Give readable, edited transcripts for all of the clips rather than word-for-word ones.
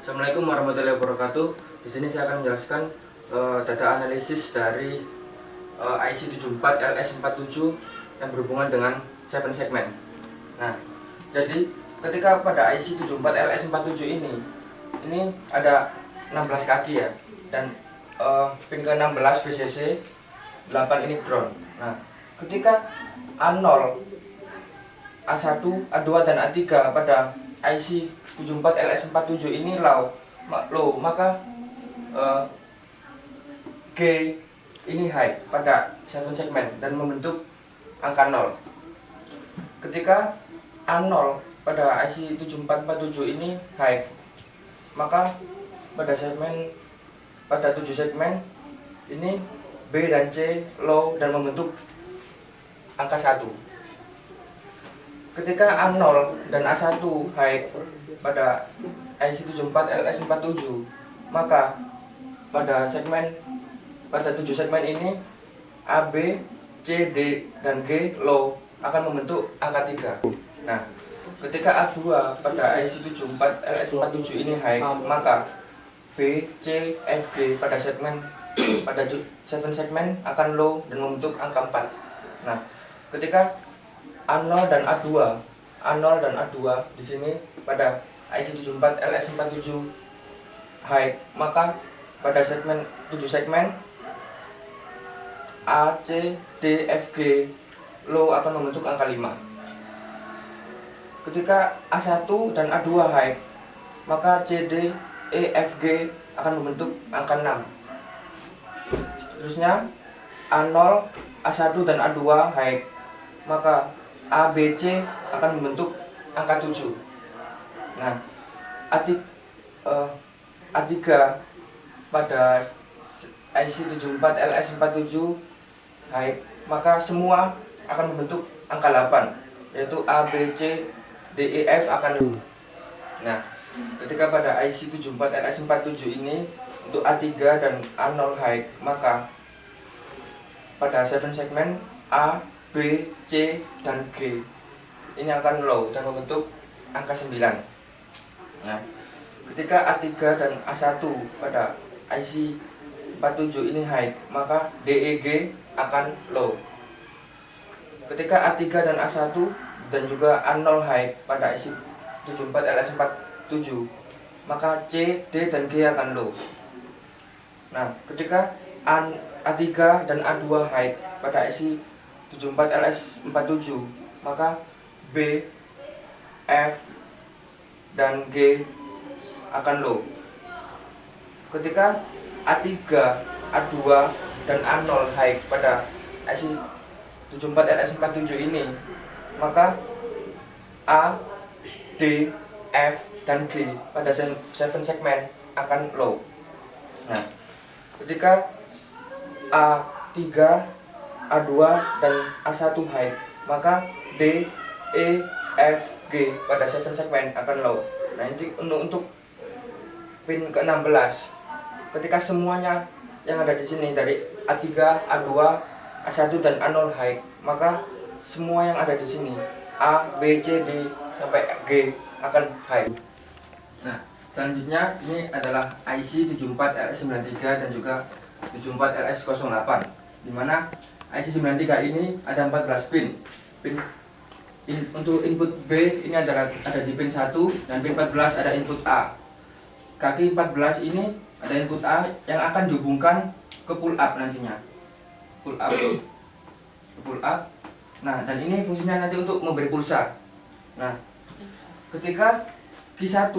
Assalamualaikum warahmatullahi wabarakatuh. Di sini saya akan menjelaskan data analisis dari IC74LS47 yang berhubungan dengan 7 segmen. Nah, jadi ketika pada IC74LS47 ini ada 16 kaki ya, dan pin ke-16 VCC, 8 ini ground. Nah, ketika A0, A1, A2 dan A3 pada IC74LS47 ini low, maka G ini high pada 7 segmen dan membentuk angka 0. Ketika A0 pada IC7447 ini high, maka pada 7 segmen ini B dan C low dan membentuk angka 1. Ketika A0 dan A1 high pada IC74LS47, maka pada 7 segmen ini AB, C, D, dan G low akan membentuk angka 3. Nah, ketika A2 pada IC74LS47 ini high, maka B, C, F, G pada 7 segmen akan low dan membentuk angka 4. Nah, ketika A0 dan A2 di sini pada IC74LS47 high, maka pada 7 segmen A, C, D, F, G low akan membentuk angka 5. Ketika A1 dan A2 high, maka C, D, E, F, G akan membentuk angka 6. Seterusnya A0, A1 dan A2 high, maka A, B, C akan membentuk angka 7. Nah, A3 pada IC74LS47 high, maka semua akan membentuk angka 8, yaitu A, B, C, D, E, F akan. Nah, ketika pada IC74LS47 ini untuk A3 dan A0 high, maka pada 7 segmen A, B, C, dan G ini akan low dan membentuk angka 9. Nah, ketika A3 dan A1 pada IC47 ini high, maka D, E, G akan low. Ketika A3 dan A1 dan juga A0 high pada IC74LS47, maka C, D, dan G akan low. Nah, ketika A3 dan A2 high pada IC74LS47, maka B, F, dan G akan low. Ketika A3, A2, dan A0 high pada IC74LS47 ini, maka A, D, F, dan G pada 7 segmen akan low. Nah, ketika A3, A2, dan A1 high, maka D, E, F, G pada 7 segmen akan low. Nah, ini untuk pin ke-16. Ketika semuanya yang ada di sini dari A3, A2, A1 dan A0 high, maka semua yang ada di sini A, B, C, D sampai G akan high. Nah, selanjutnya ini adalah IC74LS93 dan juga 74LS08, di mana IC93 ini ada 14 pin. Untuk input B ini ada di pin 1 dan pin 14 ada input A. Kaki 14 ini ada input A yang akan dihubungkan ke pull up nantinya. Pull up. Nah, dan ini fungsinya nanti untuk memberi pulsa. Nah, ketika Q1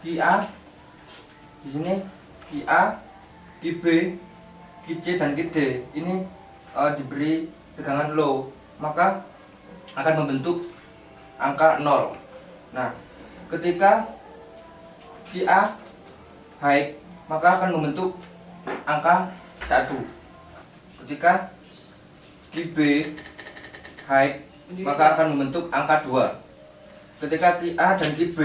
QA di sini QA, QB, QC dan QD ini diberi tegangan low, maka akan membentuk angka 0. Nah, ketika QA high, maka akan membentuk angka 1. Ketika QB high, maka akan membentuk angka 2. Ketika QA dan QB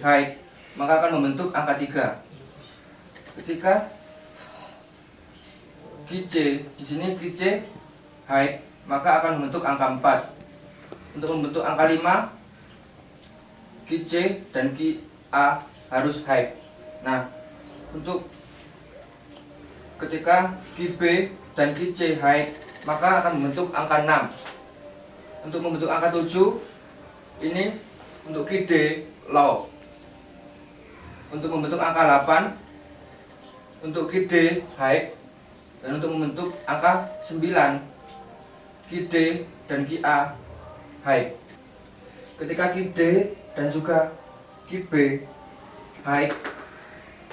high, maka akan membentuk angka 3. Ketika QC di sini QC high, maka akan membentuk angka 4. Untuk membentuk angka 5, QC dan A harus high. Nah, untuk ketika key B dan key C high, maka akan membentuk angka 6. Untuk membentuk angka 7, ini untuk key D low. Untuk membentuk angka 8, untuk key D high. Dan untuk membentuk angka 9, key D dan key A high. Ketika key D dan juga key B high,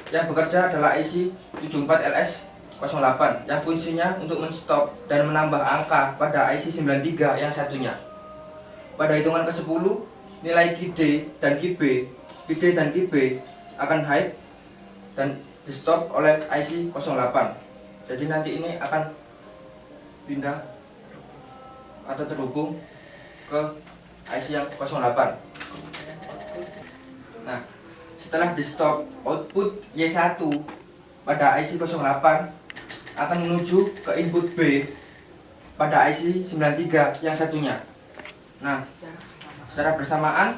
yang bekerja adalah IC 74LS08 yang fungsinya untuk menstop dan menambah angka pada IC 93 yang satunya. Pada hitungan ke-10, nilai key D dan key B, key D dan key B akan high dan di stop oleh IC 08. Jadi nanti ini akan pindah atau terhubung ke IC yang 08. Nah, setelah di stop, output Y1 pada IC 08 akan menuju ke input B pada IC 93 yang satunya. Nah, secara bersamaan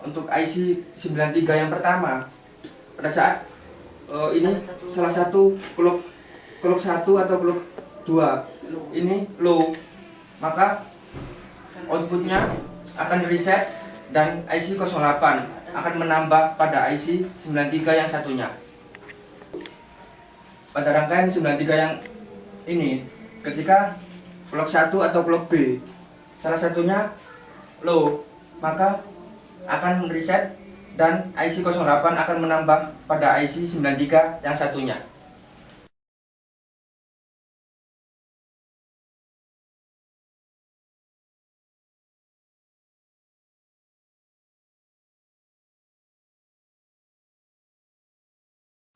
untuk IC 93 yang pertama, pada saat ini salah satu clock 1 atau clock 2 ini low, maka outputnya akan reset dan IC 08 akan menambah pada IC 93 yang satunya. Pada rangkaian 93 yang ini, ketika clock 1 atau clock B salah satunya low, maka akan reset dan IC 08 akan menambah pada IC 93 yang satunya.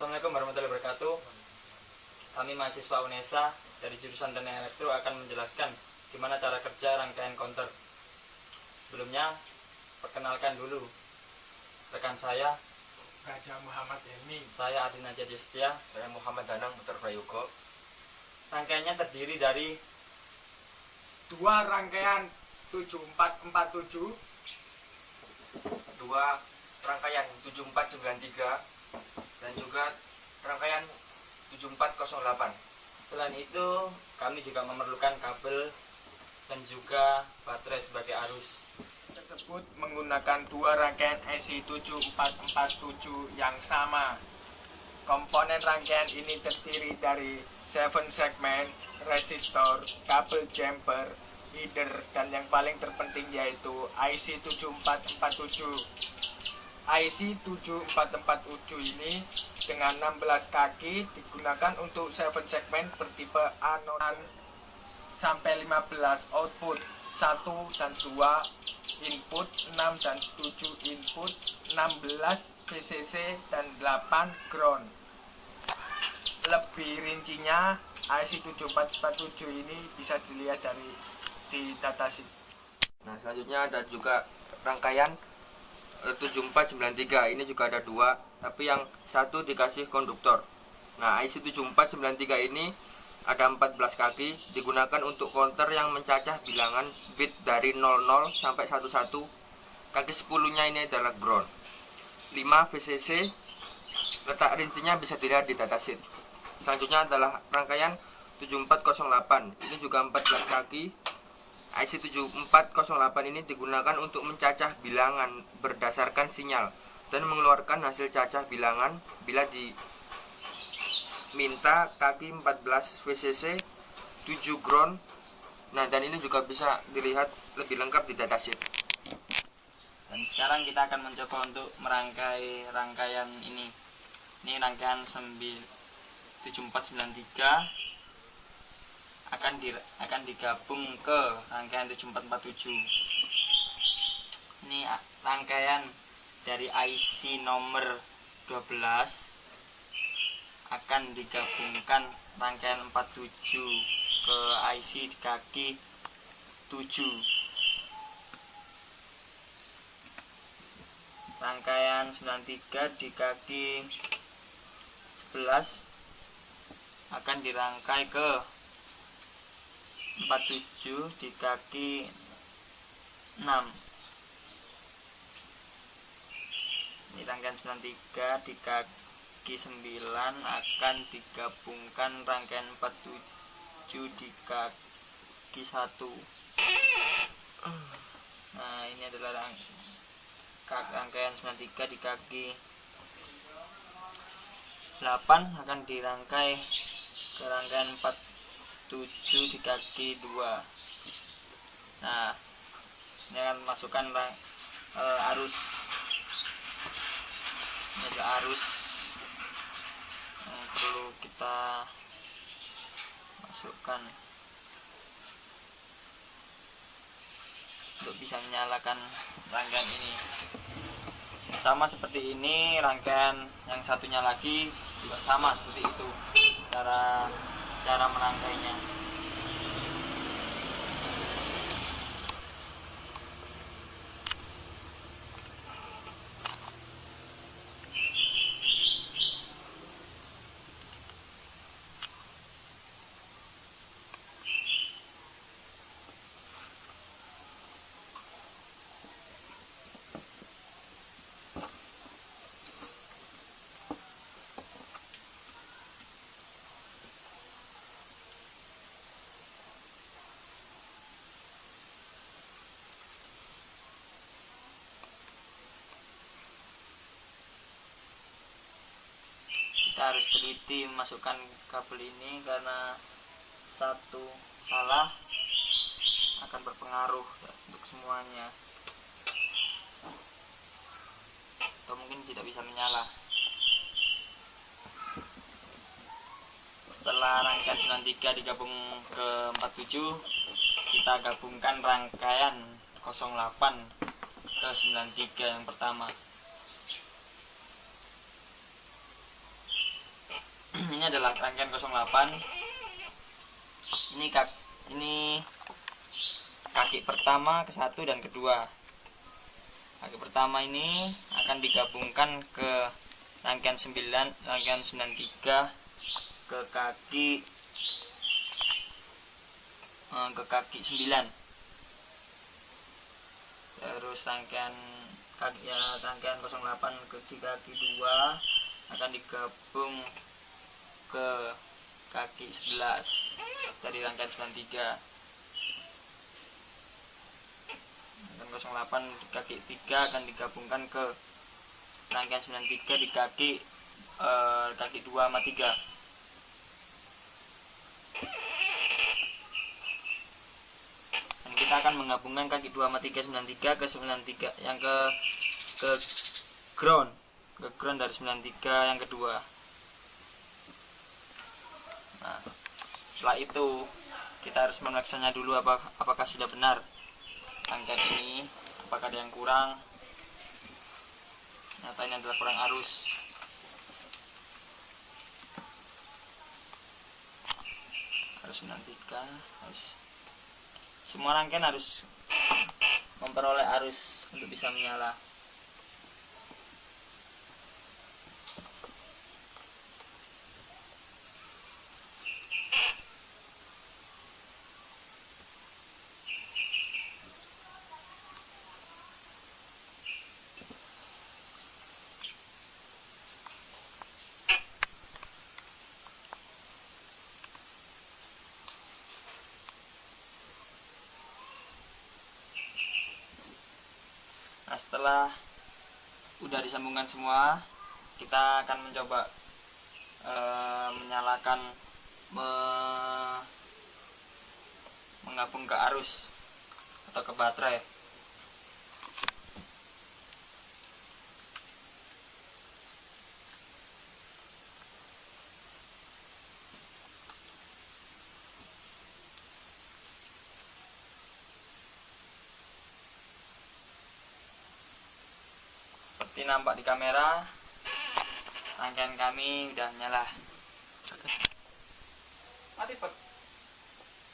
Assalamualaikum warahmatullahi wabarakatuh. Kami mahasiswa UNESA dari jurusan Teknik Elektro akan menjelaskan gimana cara kerja rangkaian counter. Sebelumnya, perkenalkan dulu rekan saya, Raja Muhammad Helmi. saya Adi Najadi Setia. Saya Muhammad Danang Putra Prayogo. Rangkaiannya terdiri dari Dua rangkaian 7447, Dua rangkaian 7493 dan juga rangkaian 7408. Selain itu, kami juga memerlukan kabel dan juga baterai sebagai arus. tersebut menggunakan dua rangkaian IC 7447 yang sama. Komponen rangkaian ini terdiri dari 7 segmen, resistor, kabel jumper, header, dan yang paling terpenting yaitu IC 7447. IC 7447 ini dengan 16 kaki digunakan untuk 7 segmen bertipe anodan sampai 15 output, 1 dan 2 input, 6 dan 7 input, 16 VCC dan 8 ground. Lebih rincinya IC 7447 ini bisa dilihat di datasheet. Nah, selanjutnya ada juga rangkaian 7493. Ini juga ada dua, tapi yang satu dikasih konduktor. Nah, IC 7493 ini ada 14 kaki, digunakan untuk counter yang mencacah bilangan bit dari 00 sampai 11. Kaki 10-nya ini adalah ground. 5 VCC, letak rincinya bisa dilihat di datasheet. Selanjutnya adalah rangkaian 7408. Ini juga 14 kaki. IC 7408 ini digunakan untuk mencacah bilangan berdasarkan sinyal dan mengeluarkan hasil cacah bilangan bila diminta kaki 14 VCC, 7 ground. Nah, dan ini juga bisa dilihat lebih lengkap di datasheet. Dan sekarang kita akan mencoba untuk merangkai rangkaian ini. Ini rangkaian 7493 akan digabung ke rangkaian 7447. Ini rangkaian dari IC nomor 12 akan digabungkan rangkaian 47 ke IC di kaki 7. Rangkaian 93 di kaki 11 akan dirangkai ke 47 di kaki 6. Ini rangkaian 93 di kaki 9 akan digabungkan rangkaian 47 di kaki 1. Nah, ini adalah rangkaian 93 di kaki 8 akan dirangkai ke rangkaian 47 di kaki 2. Nah, ini akan masukkan arus. Ini adalah arus yang perlu kita masukkan untuk bisa menyalakan rangkaian ini. Sama seperti ini, rangkaian yang satunya lagi juga sama seperti itu cara merangkainya. Kita harus teliti memasukkan kabel ini karena satu salah akan berpengaruh ya, untuk semuanya, atau mungkin tidak bisa menyala. Setelah rangkaian 93 digabung ke 47, kita gabungkan rangkaian 08 ke 93 yang pertama. Ini adalah rangkaian 08. Ini kaki pertama, ke 1 dan kedua. Kaki pertama ini akan digabungkan ke rangkaian 93 ke kaki 9. Terus rangkaian 08 ke kaki 2 akan digabung ke kaki 11 dari rangkaian 93. Rangkaian 08 di kaki 3 akan digabungkan ke rangkaian 93 di kaki 2 sama 3. Dan kita akan menggabungkan kaki 2 sama 3 93 ke 93 yang ke ground dari 93 yang kedua. Nah, setelah itu kita harus memeriksanya dulu apakah sudah benar rangkaian ini, apakah ada yang kurang. Ternyata ini adalah kurang arus. Harus 93, semua rangkaian harus memperoleh arus untuk bisa menyala. Nah, setelah udah disambungkan semua, kita akan mencoba menyalakan menggabung ke arus atau ke baterai. Seperti nampak di kamera, rangkaian kami udah nyala. Mati Pak.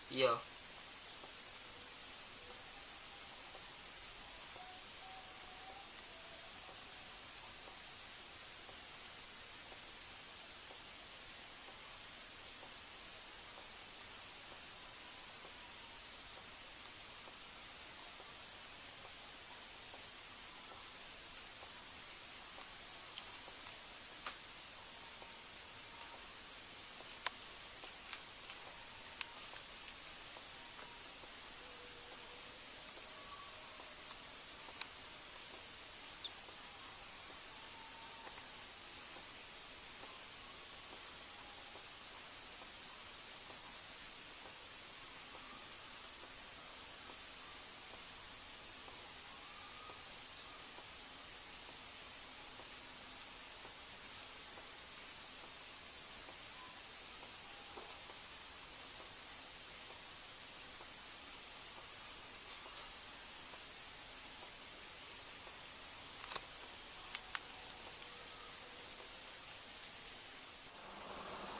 Iya.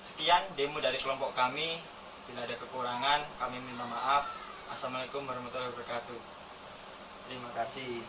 Sekian demo dari kelompok kami. Bila ada kekurangan, kami minta maaf. Assalamualaikum warahmatullahi wabarakatuh. Terima kasih.